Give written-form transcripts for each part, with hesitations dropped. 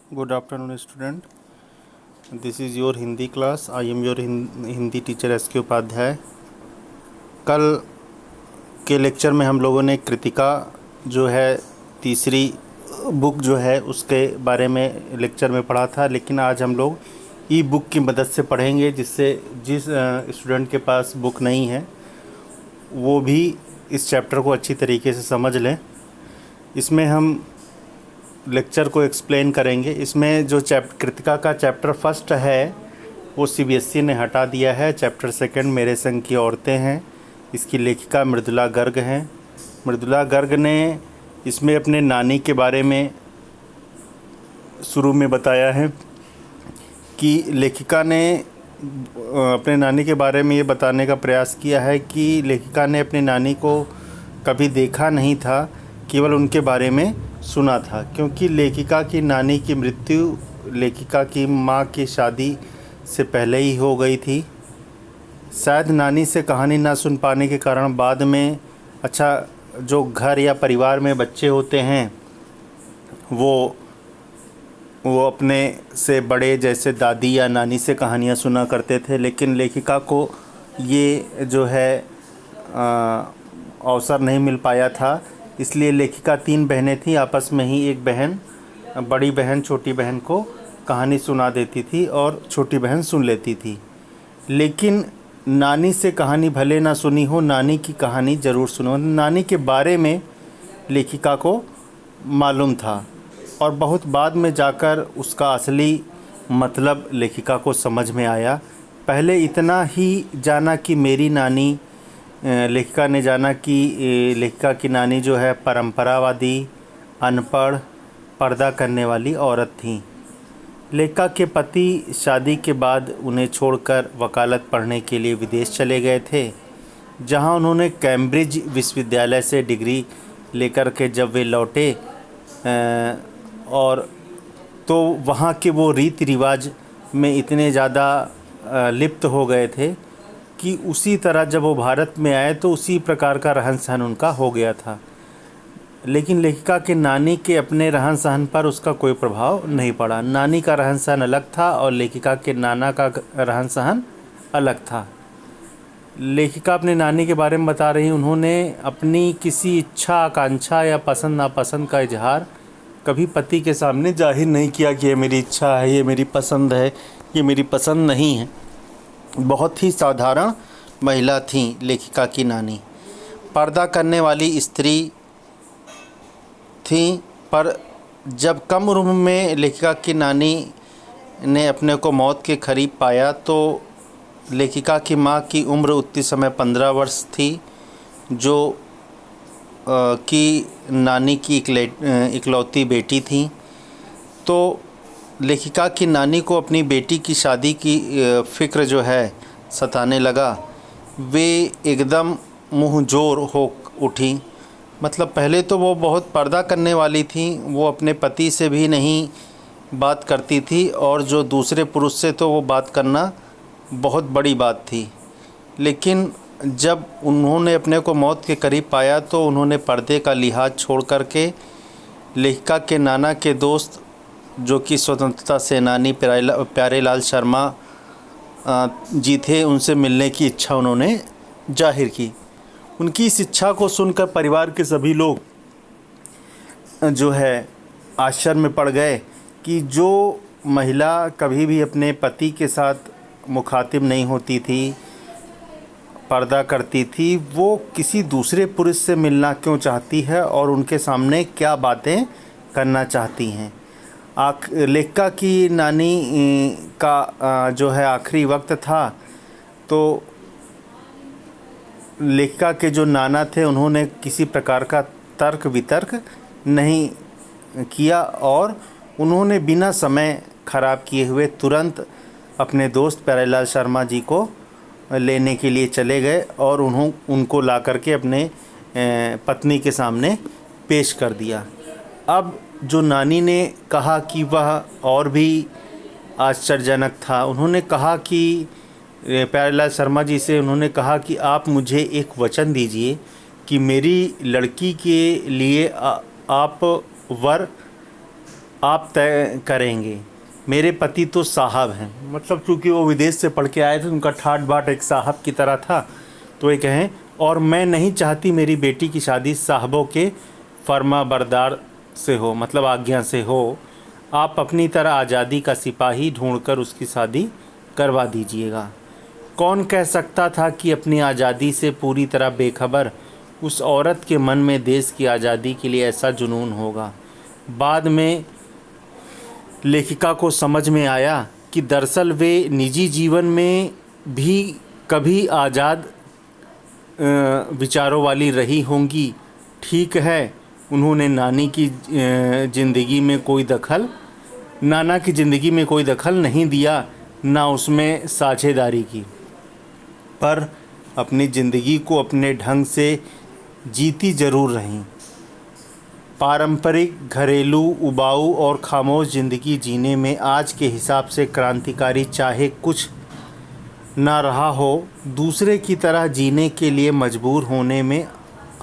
Good afternoon, student. This is your Hindi class. I am your Hindi teacher SK Upadhyay. कल के lecture में हम लोगों ने कृतिका जो है तीसरी बुक जो है उसके बारे में लेक्चर में पढ़ा था, लेकिन आज हम लोग ई बुक की मदद से पढ़ेंगे, जिससे जिस स्टूडेंट के पास बुक नहीं है वो भी इस चैप्टर को अच्छी तरीके से समझ लें। इसमें हम लेक्चर को एक्सप्लेन करेंगे। इसमें जो कृतिका का चैप्टर फर्स्ट है वो सीबीएसई ने हटा दिया है। चैप्टर सेकंड मेरे संग की औरतें हैं। इसकी लेखिका मृदुला गर्ग हैं। मृदुला गर्ग ने इसमें अपने नानी के बारे में शुरू में बताया है कि लेखिका ने अपने नानी के बारे में ये बताने का प्रयास किया है कि लेखिका ने अपनी नानी को कभी देखा नहीं था, केवल उनके बारे में सुना था, क्योंकि लेखिका की नानी की मृत्यु लेखिका की माँ की शादी से पहले ही हो गई थी। शायद नानी से कहानी ना सुन पाने के कारण बाद में जो घर या परिवार में बच्चे होते हैं वो अपने से बड़े जैसे दादी या नानी से कहानियाँ सुना करते थे, लेकिन लेखिका को ये जो है अवसर नहीं मिल पाया था। इसलिए लेखिका 3 बहनें थीं, आपस में ही एक बहन बड़ी बहन छोटी बहन को कहानी सुना देती थी और छोटी बहन सुन लेती थी। लेकिन नानी से कहानी भले ना सुनी हो, नानी की कहानी ज़रूर सुनो। नानी के बारे में लेखिका को मालूम था और बहुत बाद में जाकर उसका असली मतलब लेखिका को समझ में आया। पहले इतना ही जाना कि मेरी नानी लेखिका ने जाना कि लेखिका की नानी जो है परंपरावादी, अनपढ़, पर्दा करने वाली औरत थी। लेखिका के पति शादी के बाद उन्हें छोड़कर वकालत पढ़ने के लिए विदेश चले गए थे, जहां उन्होंने कैम्ब्रिज विश्वविद्यालय से डिग्री लेकर के जब वे लौटे और तो वहां के वो रीति रिवाज में इतने ज़्यादा लिप्त हो गए थे कि उसी तरह जब वो भारत में आए तो उसी प्रकार का रहन सहन उनका हो गया था। लेकिन लेखिका के नानी के अपने रहन सहन पर उसका कोई प्रभाव नहीं पड़ा। नानी का रहन सहन अलग था और लेखिका के नाना का रहन सहन अलग था। लेखिका अपने नानी के बारे में बता रही, उन्होंने अपनी किसी इच्छा, आकांक्षा या पसंद नापसंद का इजहार कभी पति के सामने जाहिर नहीं किया कि ये मेरी इच्छा है, ये मेरी पसंद है, ये मेरी पसंद नहीं है। बहुत ही साधारण महिला थी लेखिका की नानी। पर्दा करने वाली स्त्री थी, पर जब कम उम्र में लेखिका की नानी ने अपने को मौत के करीब पाया तो लेखिका की माँ की उम्र उतनी समय 15 वर्ष थी, जो कि नानी की इकलौती बेटी थी। तो लेखिका की नानी को अपनी बेटी की शादी की फ़िक्र जो है सताने लगा। वे एकदम मुँहज़ोर हो उठी। मतलब पहले तो वो बहुत पर्दा करने वाली थी, वो अपने पति से भी नहीं बात करती थी और जो दूसरे पुरुष से तो वो बात करना बहुत बड़ी बात थी। लेकिन जब उन्होंने अपने को मौत के करीब पाया तो उन्होंने पर्दे का लिहाज छोड़ करके लेखिका के नाना के दोस्त, जो कि स्वतंत्रता सेनानी प्यारेलाल शर्मा जी थे, उनसे मिलने की इच्छा उन्होंने जाहिर की। उनकी इस इच्छा को सुनकर परिवार के सभी लोग जो है आश्चर्य में पड़ गए कि जो महिला कभी भी अपने पति के साथ मुखातिब नहीं होती थी, पर्दा करती थी, वो किसी दूसरे पुरुष से मिलना क्यों चाहती है और उनके सामने क्या बातें करना चाहती हैं। लेखिका की नानी का जो है आखिरी वक्त था, तो लेखिका के जो नाना थे उन्होंने किसी प्रकार का तर्क वितर्क नहीं किया और उन्होंने बिना समय ख़राब किए हुए तुरंत अपने दोस्त प्यारेलाल शर्मा जी को लेने के लिए चले गए और उनको ला करके अपने पत्नी के सामने पेश कर दिया। अब जो नानी ने कहा कि वह और भी आश्चर्यजनक था। उन्होंने कहा कि प्यारेलाल शर्मा जी से उन्होंने कहा कि आप मुझे एक वचन दीजिए कि मेरी लड़की के लिए आप वर आप तय करेंगे। मेरे पति तो साहब हैं, मतलब चूँकि वो विदेश से पढ़ के आए थे, उनका ठाट बाट एक साहब की तरह था। तो ये कहें, और मैं नहीं चाहती मेरी बेटी की शादी साहबों के फर्मा बरदार से हो, मतलब आज्ञा से हो। आप अपनी तरह आज़ादी का सिपाही ढूंढकर उसकी शादी करवा दीजिएगा। कौन कह सकता था कि अपनी आज़ादी से पूरी तरह बेखबर उस औरत के मन में देश की आज़ादी के लिए ऐसा जुनून होगा। बाद में लेखिका को समझ में आया कि दरअसल वे निजी जीवन में भी कभी आज़ाद विचारों वाली रही होंगी। ठीक है, उन्होंने नाना की ज़िंदगी में कोई दखल नहीं दिया, ना उसमें साझेदारी की, पर अपनी ज़िंदगी को अपने ढंग से जीती ज़रूर रहीं। पारंपरिक घरेलू उबाऊ और खामोश ज़िंदगी जीने में आज के हिसाब से क्रांतिकारी चाहे कुछ ना रहा हो, दूसरे की तरह जीने के लिए मजबूर होने में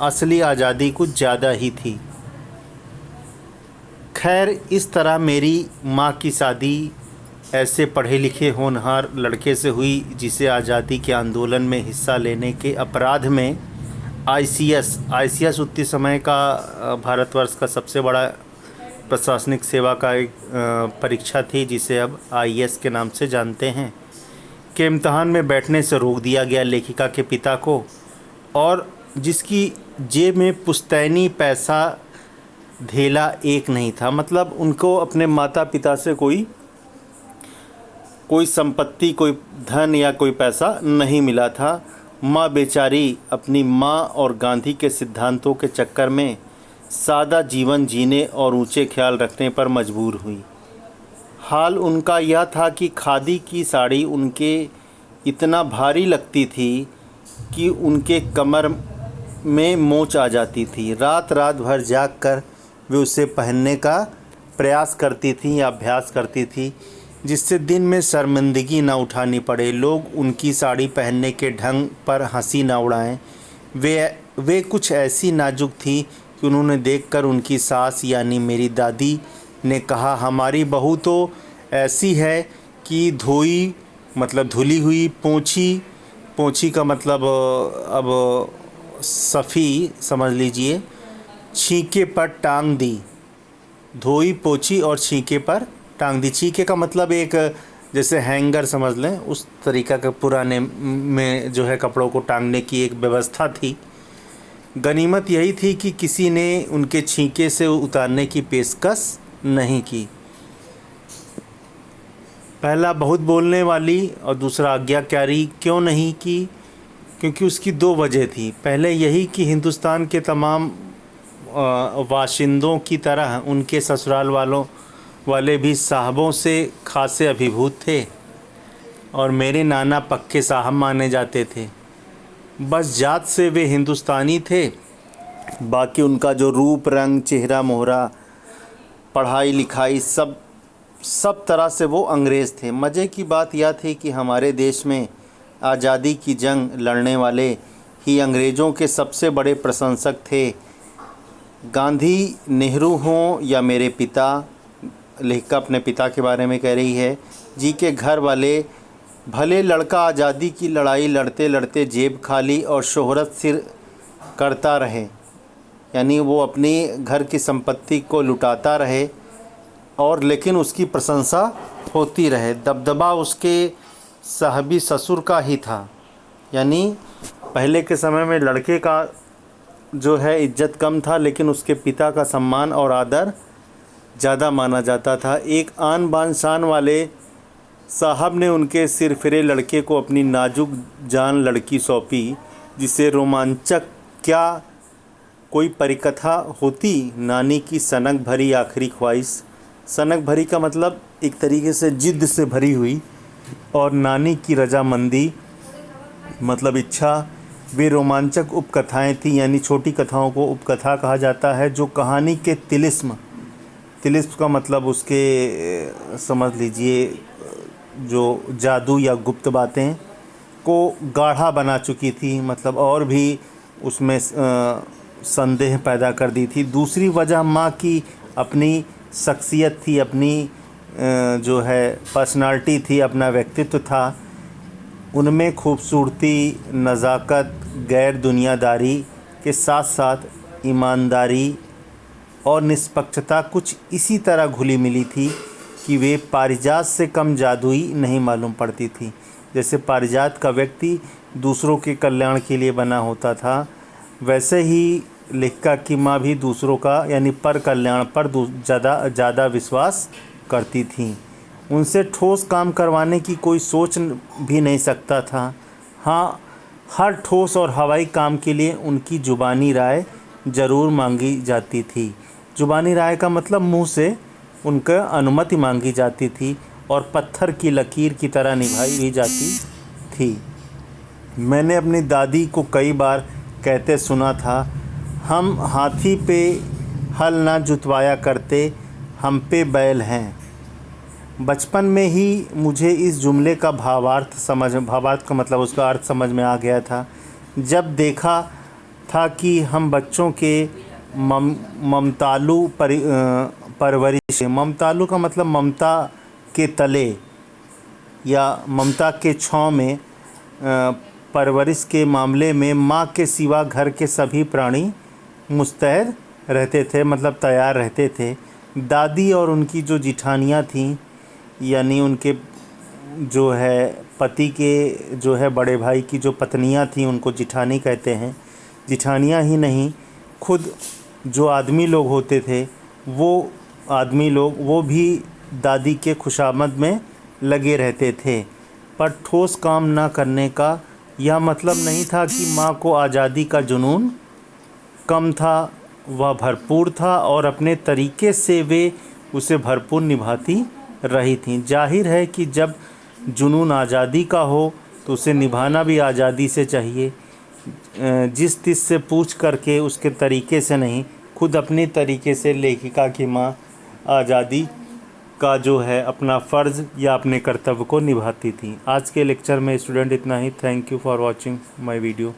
असली आज़ादी कुछ ज़्यादा ही थी। खैर, इस तरह मेरी माँ की शादी ऐसे पढ़े लिखे होनहार लड़के से हुई जिसे आज़ादी के आंदोलन में हिस्सा लेने के अपराध में आईसीएस उतने समय का भारतवर्ष का सबसे बड़ा प्रशासनिक सेवा का एक परीक्षा थी, जिसे अब आईएएस के नाम से जानते हैं, के इम्तहान में बैठने से रोक दिया गया लेखिका के पिता को, और जिसकी जेब में पुश्तैनी पैसा धेला एक नहीं था। मतलब उनको अपने माता पिता से कोई संपत्ति, कोई धन या कोई पैसा नहीं मिला था। माँ बेचारी अपनी माँ और गांधी के सिद्धांतों के चक्कर में सादा जीवन जीने और ऊंचे ख्याल रखने पर मजबूर हुई। हाल उनका यह था कि खादी की साड़ी उनके इतना भारी लगती थी कि उनके कमर में मोच आ जाती थी। रात रात भर जाग कर वे उसे पहनने का प्रयास करती थीं या अभ्यास करती थी, जिससे दिन में शर्मिंदगी ना उठानी पड़े, लोग उनकी साड़ी पहनने के ढंग पर हंसी ना उड़ाएं। वे कुछ ऐसी नाजुक थी कि उन्होंने देखकर उनकी सास यानी मेरी दादी ने कहा, हमारी बहू तो ऐसी है कि धुली हुई पोंछी का मतलब अब सफ़ी समझ लीजिए, छींके पर टांग दी। धोई पोंछी और छींके पर टांग दी। छींके का मतलब एक जैसे हैंगर समझ लें, उस तरीका का पुराने में जो है कपड़ों को टांगने की एक व्यवस्था थी। गनीमत यही थी कि किसी ने उनके छींके से उतारने की पेशकश नहीं की। पहला बहुत बोलने वाली और दूसरा आज्ञाकारी क्यों नहीं की? क्योंकि उसकी दो वजह थी। पहले यही कि हिंदुस्तान के तमाम वाशिंदों की तरह उनके ससुराल वाले भी साहबों से खासे अभिभूत थे और मेरे नाना पक्के साहब माने जाते थे। बस जात से वे हिंदुस्तानी थे, बाकी उनका जो रूप रंग, चेहरा मोहरा, पढ़ाई लिखाई सब तरह से वो अंग्रेज़ थे। मज़े की बात यह थी कि हमारे देश में आज़ादी की जंग लड़ने वाले ही अंग्रेज़ों के सबसे बड़े प्रशंसक थे। गांधी, नेहरू हों या मेरे पिता, लेखिका अपने पिता के बारे में कह रही है, जी के घर वाले, भले लड़का आज़ादी की लड़ाई लड़ते लड़ते जेब खाली और शोहरत सिर करता रहे, यानी वो अपनी घर की संपत्ति को लुटाता रहे और लेकिन उसकी प्रशंसा होती रहे। दबदबा उसके साहबी ससुर का ही था, यानी पहले के समय में लड़के का जो है इज्जत कम था, लेकिन उसके पिता का सम्मान और आदर ज़्यादा माना जाता था। एक आन बान शान वाले साहब ने उनके सिरफिरे लड़के को अपनी नाजुक जान लड़की सौंपी, जिसे रोमांचक क्या कोई परिकथा होती। नानी की सनक भरी आखिरी ख्वाहिश, सनक भरी का मतलब एक तरीके से जिद से भरी हुई, और नानी की रजामंदी मतलब इच्छा। वे रोमांचक उपकथाएं थीं, यानी छोटी कथाओं को उपकथा कहा जाता है, जो कहानी के तिलिस्म का मतलब उसके समझ लीजिए जो जादू या गुप्त बातें को गाढ़ा बना चुकी थी, मतलब और भी उसमें संदेह पैदा कर दी थी। दूसरी वजह माँ की अपनी शख्सियत थी, अपनी जो है पर्सनालिटी थी, अपना व्यक्तित्व था, उनमें खूबसूरती, नज़ाकत, गैर दुनियादारी के साथ साथ ईमानदारी और निष्पक्षता कुछ इसी तरह घुली मिली थी कि वे पारिजात से कम जादुई नहीं मालूम पड़ती थी। जैसे पारिजात का व्यक्ति दूसरों के कल्याण के लिए बना होता था, वैसे ही लेखिका की माँ भी दूसरों का यानी पर कल्याण पर ज़्यादा विश्वास करती थी। उनसे ठोस काम करवाने की कोई सोच भी नहीं सकता था। हाँ, हर ठोस और हवाई काम के लिए उनकी ज़ुबानी राय ज़रूर मांगी जाती थी। ज़ुबानी राय का मतलब मुंह से उनका अनुमति मांगी जाती थी और पत्थर की लकीर की तरह निभाई भी जाती थी। मैंने अपनी दादी को कई बार कहते सुना था, हम हाथी पे हल ना जुतवाया करते, हम पे बैल हैं। बचपन में ही मुझे इस जुमले का भावार्थ का मतलब उसका अर्थ समझ में आ गया था। जब देखा था कि हम बच्चों के ममतालू परवरिश, ममतालू का मतलब ममता के तले या ममता के छाँव में परवरिश के मामले में माँ के सिवा घर के सभी प्राणी मुस्तैद रहते थे, मतलब तैयार रहते थे। दादी और उनकी जो जिठानियाँ थीं, यानी उनके जो है पति के जो है बड़े भाई की जो पत्नियाँ थीं, उनको जिठानी कहते हैं। जिठानियाँ ही नहीं, खुद जो आदमी लोग होते थे वो भी दादी के खुशामद में लगे रहते थे। पर ठोस काम ना करने का यह मतलब नहीं था कि माँ को आज़ादी का जुनून कम था, वह भरपूर था और अपने तरीके से वे उसे भरपूर निभाती रही थीं। जाहिर है कि जब जुनून आज़ादी का हो तो उसे निभाना भी आज़ादी से चाहिए, जिस तिस से पूछ करके उसके तरीके से नहीं, खुद अपने तरीके से लेखिका की माँ आज़ादी का जो है अपना फ़र्ज़ या अपने कर्तव्य को निभाती थी। आज के लेक्चर में स्टूडेंट इतना ही। Thank you for watching my video.